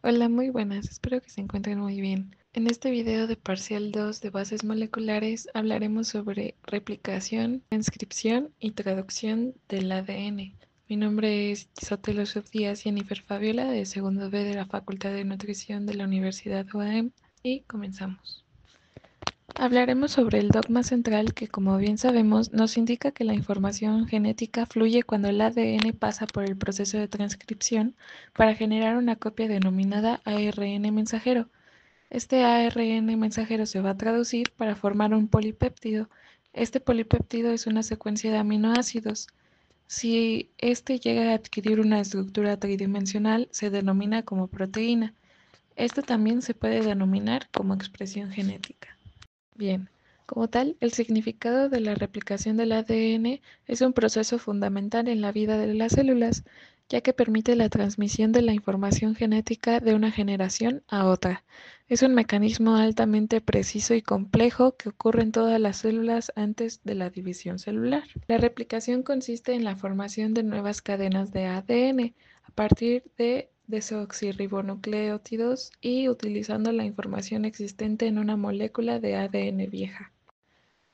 Hola, muy buenas, espero que se encuentren muy bien. En este video de parcial 2 de bases moleculares hablaremos sobre replicación, transcripción y traducción del ADN. Mi nombre es Sotelo Díaz Jennifer Fabiola de segundo B de la Facultad de Nutrición de la Universidad UAM y comenzamos. Hablaremos sobre el dogma central que, como bien sabemos, nos indica que la información genética fluye cuando el ADN pasa por el proceso de transcripción para generar una copia denominada ARN mensajero. Este ARN mensajero se va a traducir para formar un polipéptido. Este polipéptido es una secuencia de aminoácidos. Si este llega a adquirir una estructura tridimensional, se denomina como proteína. Esto también se puede denominar como expresión genética. Bien, como tal, el significado de la replicación del ADN es un proceso fundamental en la vida de las células, ya que permite la transmisión de la información genética de una generación a otra. Es un mecanismo altamente preciso y complejo que ocurre en todas las células antes de la división celular. La replicación consiste en la formación de nuevas cadenas de ADN a partir de desoxirribonucleótidos y utilizando la información existente en una molécula de ADN vieja.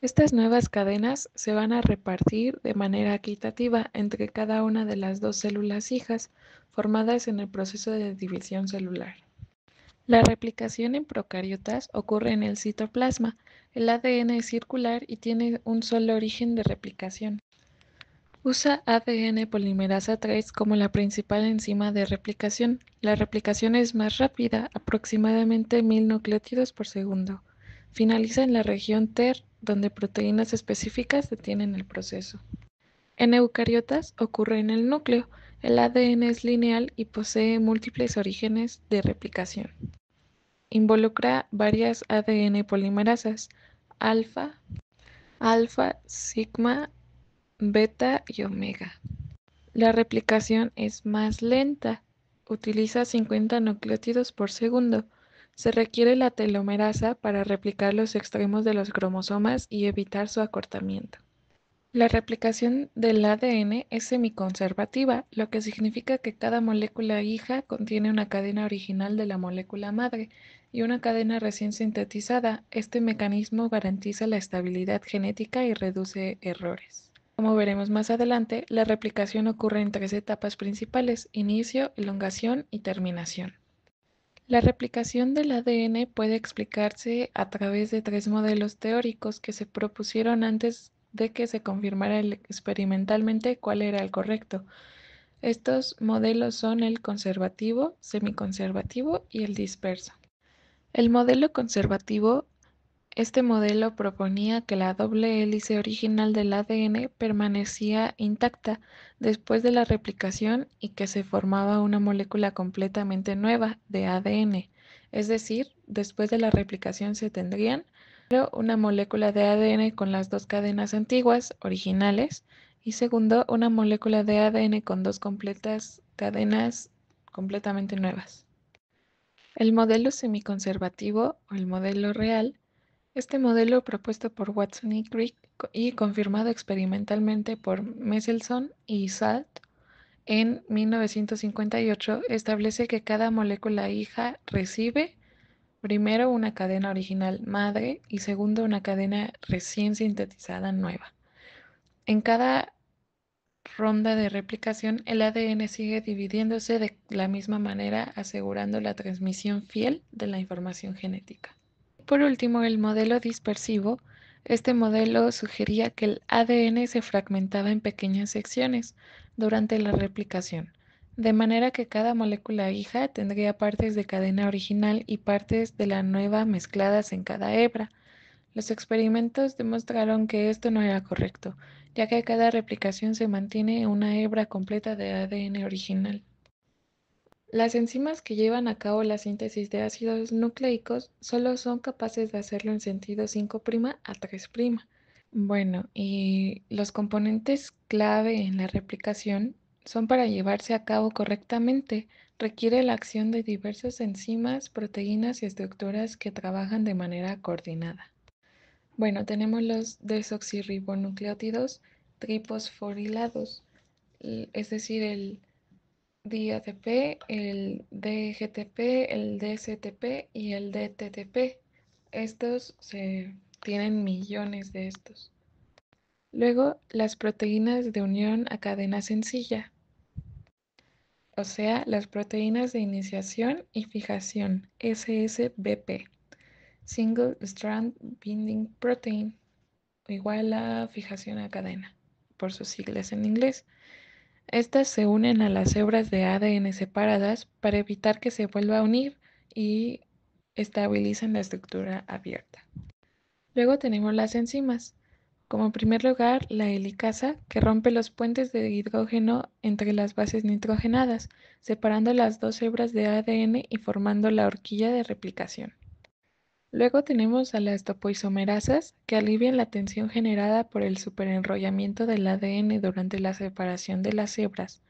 Estas nuevas cadenas se van a repartir de manera equitativa entre cada una de las dos células hijas formadas en el proceso de división celular. La replicación en procariotas ocurre en el citoplasma. El ADN es circular y tiene un solo origen de replicación. Usa ADN polimerasa 3 como la principal enzima de replicación. La replicación es más rápida, aproximadamente 1000 nucleótidos por segundo. Finaliza en la región TER, donde proteínas específicas detienen el proceso. En eucariotas ocurre en el núcleo. El ADN es lineal y posee múltiples orígenes de replicación. Involucra varias ADN polimerasas, alfa, alfa, sigma, beta y omega. La replicación es más lenta, utiliza 50 nucleótidos por segundo. Se requiere la telomerasa para replicar los extremos de los cromosomas y evitar su acortamiento. La replicación del ADN es semiconservativa, lo que significa que cada molécula hija contiene una cadena original de la molécula madre y una cadena recién sintetizada. Este mecanismo garantiza la estabilidad genética y reduce errores. Como veremos más adelante, la replicación ocurre en tres etapas principales: inicio, elongación y terminación. La replicación del ADN puede explicarse a través de tres modelos teóricos que se propusieron antes de que se confirmara experimentalmente cuál era el correcto. Estos modelos son el conservativo, semiconservativo y el disperso. El modelo conservativo. Este modelo proponía que la doble hélice original del ADN permanecía intacta después de la replicación y que se formaba una molécula completamente nueva de ADN. Es decir, después de la replicación se tendrían primero una molécula de ADN con las dos cadenas antiguas, originales, y segundo, una molécula de ADN con dos completas cadenas completamente nuevas. El modelo semiconservativo o el modelo real. Este modelo, propuesto por Watson y Crick y confirmado experimentalmente por Mendelssohn y Salt en 1958, establece que cada molécula hija recibe primero una cadena original madre y segundo una cadena recién sintetizada nueva. En cada ronda de replicación, el ADN sigue dividiéndose de la misma manera, asegurando la transmisión fiel de la información genética. Por último, el modelo dispersivo. Este modelo sugería que el ADN se fragmentaba en pequeñas secciones durante la replicación, de manera que cada molécula hija tendría partes de cadena original y partes de la nueva mezcladas en cada hebra. Los experimentos demostraron que esto no era correcto, ya que cada replicación se mantiene una hebra completa de ADN original. Las enzimas que llevan a cabo la síntesis de ácidos nucleicos solo son capaces de hacerlo en sentido 5' a 3'. Bueno, y los componentes clave en la replicación son para llevarse a cabo correctamente. Requiere la acción de diversas enzimas, proteínas y estructuras que trabajan de manera coordinada. Bueno, tenemos los desoxirribonucleótidos trifosforilados, es decir, el diATP, el DGTP, el DCTP y el DTTP. Tienen millones de estos. Luego, las proteínas de unión a cadena sencilla, o sea, las proteínas de iniciación y fijación, SSBP, Single Strand Binding Protein, igual a fijación a cadena, por sus siglas en inglés. Estas se unen a las hebras de ADN separadas para evitar que se vuelva a unir y estabilizan la estructura abierta. Luego tenemos las enzimas. Como en primer lugar, la helicasa, que rompe los puentes de hidrógeno entre las bases nitrogenadas, separando las dos hebras de ADN y formando la horquilla de replicación. Luego tenemos a las topoisomerasas, que alivian la tensión generada por el superenrollamiento del ADN durante la separación de las hebras.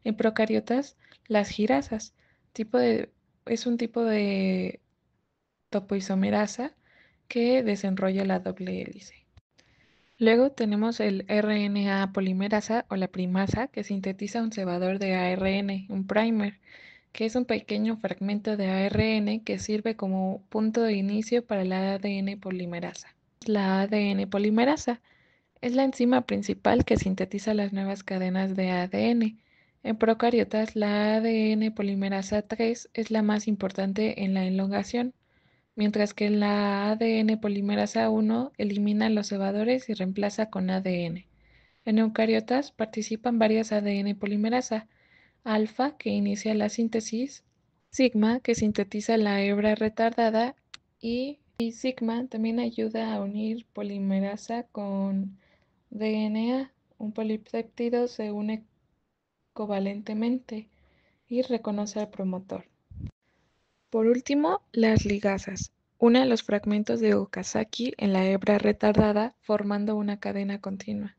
En procariotas, las girasas, es un tipo de topoisomerasa que desenrolla la doble hélice. Luego tenemos el RNA polimerasa o la primasa que sintetiza un cebador de ARN, un primer, que es un pequeño fragmento de ARN que sirve como punto de inicio para la ADN polimerasa. La ADN polimerasa es la enzima principal que sintetiza las nuevas cadenas de ADN. En procariotas, la ADN polimerasa 3 es la más importante en la elongación, mientras que la ADN polimerasa 1 elimina los cebadores y reemplaza con ADN. En eucariotas participan varias ADN polimerasa, alfa, que inicia la síntesis, sigma, que sintetiza la hebra retardada, y sigma también ayuda a unir polimerasa con DNA. Un polipéptido se une covalentemente y reconoce al promotor. Por último, las ligasas. Une los fragmentos de Okazaki en la hebra retardada formando una cadena continua.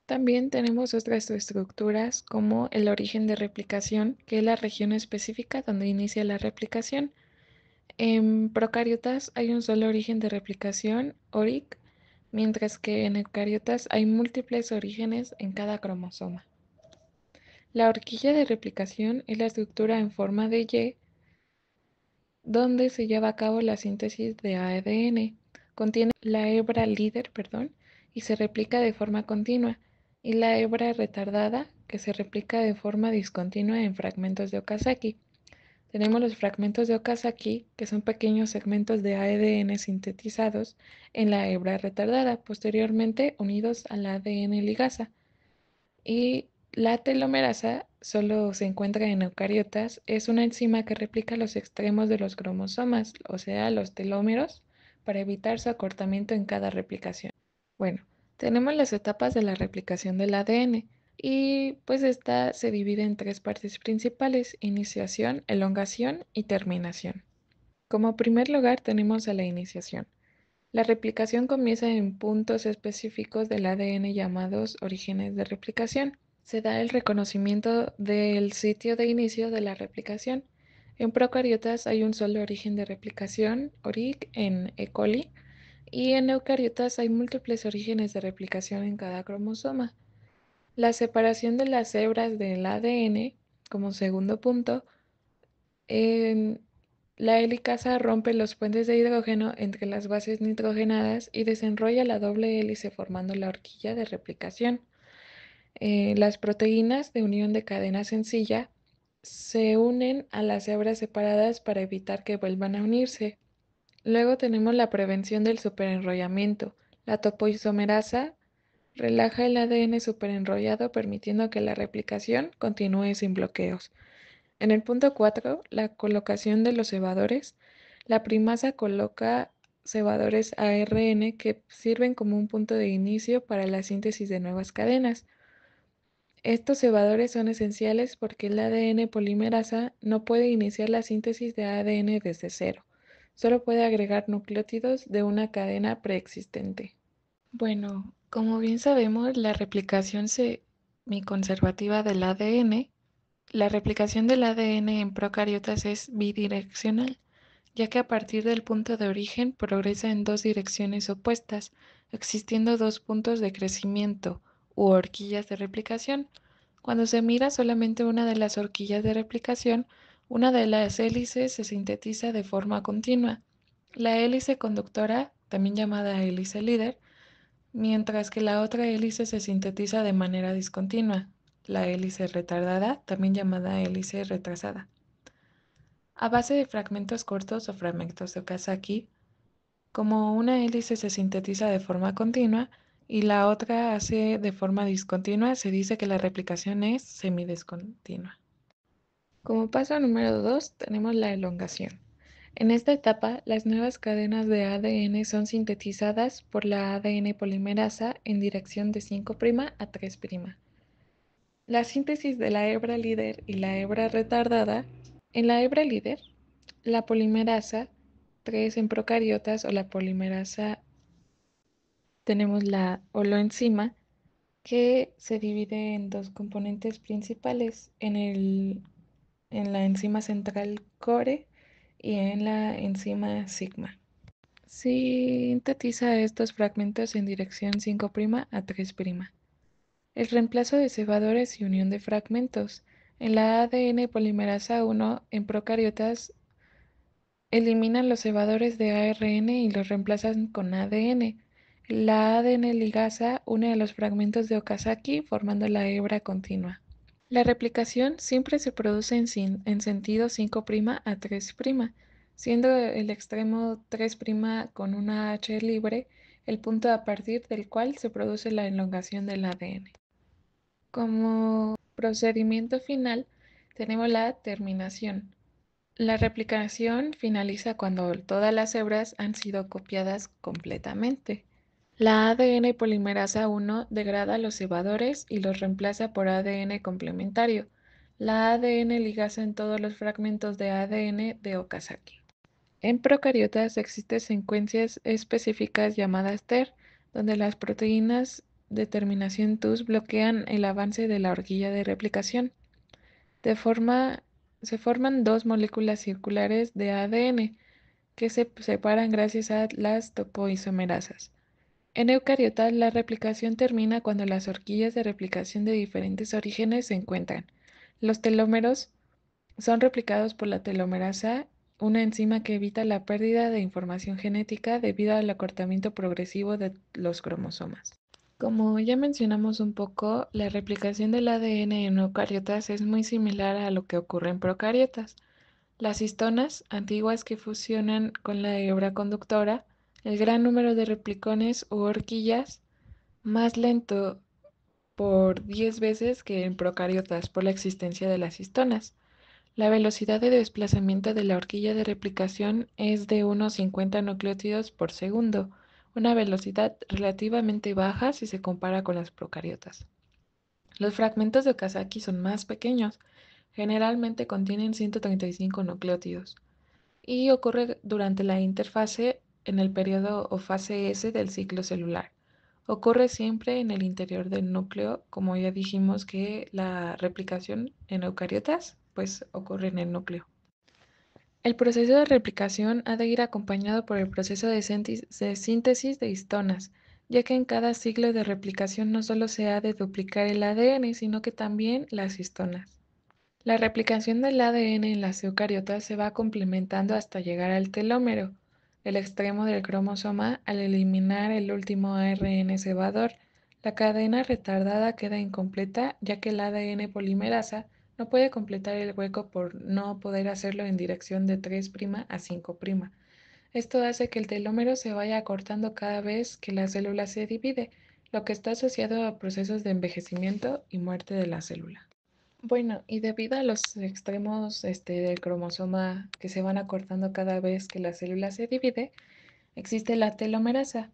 También tenemos otras estructuras como el origen de replicación, que es la región específica donde inicia la replicación. En procariotas hay un solo origen de replicación, ORIC, mientras que en eucariotas hay múltiples orígenes en cada cromosoma. La horquilla de replicación es la estructura en forma de Y donde se lleva a cabo la síntesis de ADN. Contiene la hebra líder, y se replica de forma continua, y la hebra retardada, que se replica de forma discontinua en fragmentos de Okazaki. Tenemos los fragmentos de Okazaki, que son pequeños segmentos de ADN sintetizados en la hebra retardada, posteriormente unidos a la ADN ligasa. Y la telomerasa solo se encuentra en eucariotas, es una enzima que replica los extremos de los cromosomas, o sea, los telómeros, para evitar su acortamiento en cada replicación. Bueno, tenemos las etapas de la replicación del ADN y pues esta se divide en tres partes principales: iniciación, elongación y terminación. Como primer lugar tenemos a la iniciación. La replicación comienza en puntos específicos del ADN llamados orígenes de replicación. Se da el reconocimiento del sitio de inicio de la replicación. En procariotas hay un solo origen de replicación, ORIC, en E. coli, y en eucariotas hay múltiples orígenes de replicación en cada cromosoma. La separación de las hebras del ADN, como segundo punto, en la helicasa rompe los puentes de hidrógeno entre las bases nitrogenadas y desenrolla la doble hélice formando la horquilla de replicación. Las proteínas de unión de cadena sencilla se unen a las hebras separadas para evitar que vuelvan a unirse. Luego tenemos la prevención del superenrollamiento. La topoisomerasa relaja el ADN superenrollado permitiendo que la replicación continúe sin bloqueos. En el punto 4, la colocación de los cebadores. La primasa coloca cebadores ARN que sirven como un punto de inicio para la síntesis de nuevas cadenas. Estos cebadores son esenciales porque el ADN polimerasa no puede iniciar la síntesis de ADN desde cero, solo puede agregar nucleótidos de una cadena preexistente. Bueno, como bien sabemos, la replicación semiconservativa del ADN, la replicación del ADN en procariotas es bidireccional, ya que a partir del punto de origen progresa en dos direcciones opuestas, existiendo dos puntos de crecimiento u horquillas de replicación. Cuando se mira solamente una de las horquillas de replicación, una de las hélices se sintetiza de forma continua, la hélice conductora, también llamada hélice líder, mientras que la otra hélice se sintetiza de manera discontinua, la hélice retardada, también llamada hélice retrasada. A base de fragmentos cortos o fragmentos de Okazaki, como una hélice se sintetiza de forma continua y la otra hace de forma discontinua, se dice que la replicación es semidiscontinua. Como paso número 2 tenemos la elongación. En esta etapa, las nuevas cadenas de ADN son sintetizadas por la ADN polimerasa en dirección de 5' a 3'. La síntesis de la hebra líder y la hebra retardada. En la hebra líder, la polimerasa 3 en procariotas o la polimerasa tenemos la holoenzima que se divide en dos componentes principales, en la enzima central core y en la enzima sigma. Sintetiza estos fragmentos en dirección 5' a 3'. El reemplazo de cebadores y unión de fragmentos. En la ADN polimerasa 1 en procariotas eliminan los cebadores de ARN y los reemplazan con ADN. La ADN ligasa une a los fragmentos de Okazaki formando la hebra continua. La replicación siempre se produce en sentido 5' a 3', siendo el extremo 3' con una H libre el punto a partir del cual se produce la elongación del ADN. Como procedimiento final, tenemos la terminación. La replicación finaliza cuando todas las hebras han sido copiadas completamente. La ADN polimerasa 1 degrada los cebadores y los reemplaza por ADN complementario. La ADN ligasa en todos los fragmentos de ADN de Okazaki. En procariotas existen secuencias específicas llamadas TER, donde las proteínas de terminación TUS bloquean el avance de la horquilla de replicación. Se forman dos moléculas circulares de ADN que se separan gracias a las topoisomerasas. En eucariotas, la replicación termina cuando las horquillas de replicación de diferentes orígenes se encuentran. Los telómeros son replicados por la telomerasa, una enzima que evita la pérdida de información genética debido al acortamiento progresivo de los cromosomas. Como ya mencionamos un poco, la replicación del ADN en eucariotas es muy similar a lo que ocurre en procariotas. Las histonas, antiguas que fusionan con la hebra conductora, el gran número de replicones u horquillas, más lento por 10 veces que en procariotas por la existencia de las histonas. La velocidad de desplazamiento de la horquilla de replicación es de unos 50 nucleótidos por segundo, una velocidad relativamente baja si se compara con las procariotas. Los fragmentos de Okazaki son más pequeños, generalmente contienen 135 nucleótidos, y ocurre durante la interfase en el periodo o fase S del ciclo celular. Ocurre siempre en el interior del núcleo, como ya dijimos que la replicación en eucariotas pues ocurre en el núcleo. El proceso de replicación ha de ir acompañado por el proceso de síntesis de histonas, ya que en cada ciclo de replicación no solo se ha de duplicar el ADN, sino que también las histonas. La replicación del ADN en las eucariotas se va complementando hasta llegar al telómero, el extremo del cromosoma, al eliminar el último ARN cebador. La cadena retardada queda incompleta ya que el ADN polimerasa no puede completar el hueco por no poder hacerlo en dirección de 3' a 5'. Esto hace que el telómero se vaya acortando cada vez que la célula se divide, lo que está asociado a procesos de envejecimiento y muerte de la célula. Bueno, y debido a los extremos del cromosoma que se van acortando cada vez que la célula se divide, existe la telomerasa.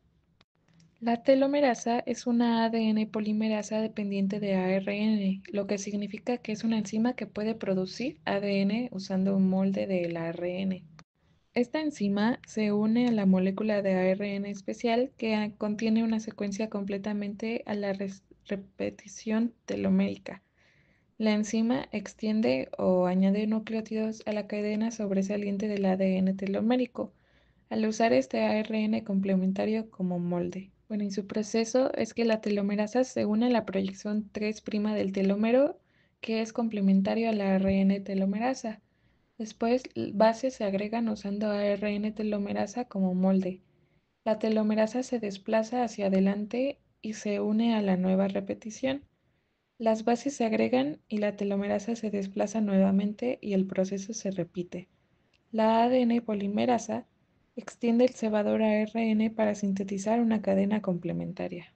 La telomerasa es una ADN polimerasa dependiente de ARN, lo que significa que es una enzima que puede producir ADN usando un molde del ARN. Esta enzima se une a la molécula de ARN especial que contiene una secuencia completamente a la repetición telomérica. La enzima extiende o añade nucleótidos a la cadena sobresaliente del ADN telomérico, al usar este ARN complementario como molde. Bueno, y su proceso es que la telomerasa se une a la proyección 3' del telómero que es complementario a la ARN telomerasa. Después, bases se agregan usando ARN telomerasa como molde. La telomerasa se desplaza hacia adelante y se une a la nueva repetición. Las bases se agregan y la telomerasa se desplaza nuevamente y el proceso se repite. La ADN polimerasa extiende el cebador ARN para sintetizar una cadena complementaria.